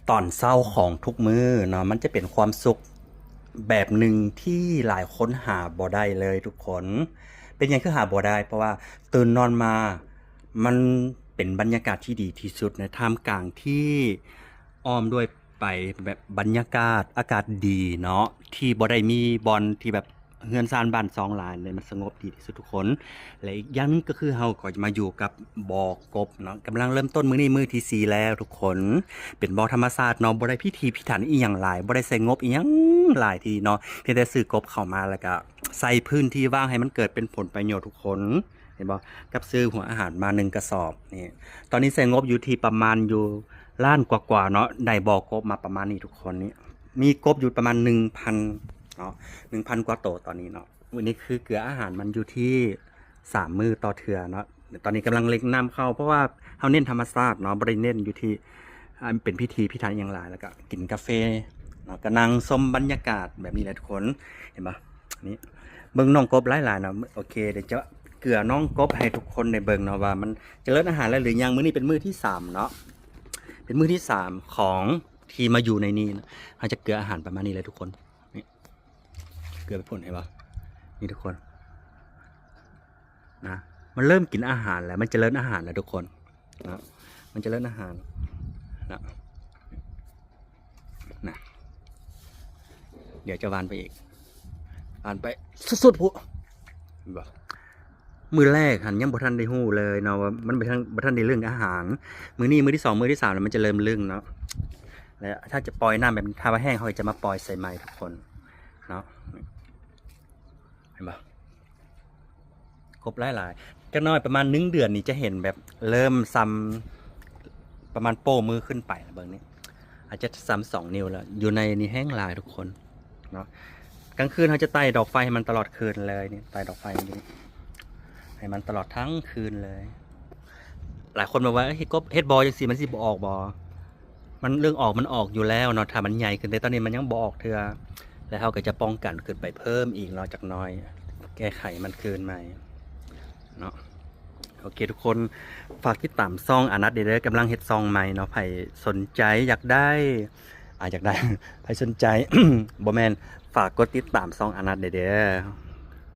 ตอนเศร้าของทุกมื้อเนาะมันจะเป็นความสุขแบบหนึ่งที่หลายคนหาบ่ได้เลยทุกคนเป็นยังคือหาบ่ได้เพราะว่าตื่นนอนมามันเป็นบรรยากาศที่ดีที่สุดในท่ามกลางที่อ้อมด้วยไปแบบบรรยากาศอากาศดีเนาะที่บ่ได้มีบอลที่แบบเฮือนซานบ้านซองหลายเลยมันสงบดีที่สุดทุกคนและอีกอย่างหนึงก็คือเฮาก็จะมาอยู่กับบ่อกบเนาะกำลังเริ่มต้นมื้อนี้มื้อที่สี่แล้วทุกคน เป็นบ่อธรรมศาสตร์เนาะบ่ได้พิธีพิถันอีหยังหลายบ่ได้ใส่งบอีหยังหลายทีเนาะเพียงแต่ซื้อกบเข้ามาแล้วก็ใส่พื้นที่ว่างให้มันเกิดเป็นผลประโยชน์ทุกคนเห็นบ่กับซื้อหัวอาหารมา1กระสอบนี่ตอนนี้ใส่งบอยู่ที่ประมาณอยู่ล้านกว่าๆเนาะได้บ่อกบมาประมาณนี้ทุกคนนี่มีกบอยู่ประมาณ 1,000เนาะ 1,000 กว่าโตวตอนนี้เนาะวันนี้คือเกลืออาหารมันอยู่ที่3มื้อต่อเทื่อเนาะเดี๋ยวตอนนี้กำลังเล็งน้ำเข้าเพราะว่าเฮาเน้นธรรมชาติเนาะบ่ได้เน้นอยู่ที่ เป็นพิธีพิธันอย่างไรแล้วก็กินกาแฟเนาะก็นั่งชมบรรยากาศแบบนี้แหละทุกคนเห็นปะนี่เบิ่งน้องกบหลายๆเนาะโอเคเดี๋ยวจะเกลือน้องกบให้ทุกคนได้เบิ่งเนาะว่ามันเจริญอาหารแล้วหรือยังมื้อนี้เป็นมื้อที่3เนาะเป็นมื้อที่3ของที่มาอยู่ในนี้นะเราจะเกลืออาหารประมาณนี้เลยทุกคนนี่เกลือไปพ่นเห็นปะนี่ทุกคนนะมันเริ่มกินอาหารแล้วมันเจริญอาหารแล้วทุกคนนะมันเจริญอาหารนะเดี๋ยวจะวานไปอีกวานไปสุดๆผู้บอกมือแรกหันยังบ่ทันได้ฮู้เลยเนาะว่ามันบ่ทันได้เรื่องอาหารมื้อนี้มื้อที่2มื้อที่3แล้วมันจะเริ่มเรื่องเนาะแล้วถ้าจะปล่อยน้ำแบบถ้าว่าแห้งเขาจะมาปล่อยใส่ไม้ทุกคนเนาะเห็นบ่ครบหลายๆก็น้อยประมาณ1เดือนนี่จะเห็นแบบเริ่มซ้ำประมาณโป้มือขึ้นไปแล้วเบิ่งนี้อาจจะซ้ำ2 นิ้วแล้วอยู่ในนี่แห้งหลายทุกคนเนาะกลางคืนเขาจะไต่ดอกไฟให้มันตลอดคืนเลยนี่ไต่ดอกไฟอย่างนี้ให้มันตลอดทั้งคืนเลยหลายคนบอกว่าเฮ็ดกบเฮ็ดบอจังซี่มันสิบ่ออกบ่มันเรื่องออกมันออกอยู่แล้วเนาะถ้ามันใหญ่ขึ้นแต่ตอนนี้มันยังบ่ออกเทื่อแล้วเขาก็จะป้องกันขึ้นไปเพิ่มอีกเนาะจากน้อยแก้ไขมันคืนใหม่เนาะโอเคทุกคนฝากติดตามซองอนัทเด้อกำลังเฮ็ดซองใหม่เนาะใครสนใจอยากได้อยากได้ ใครสนใจ บ่แม่นฝากกดติดตามซองอนัทเด้อ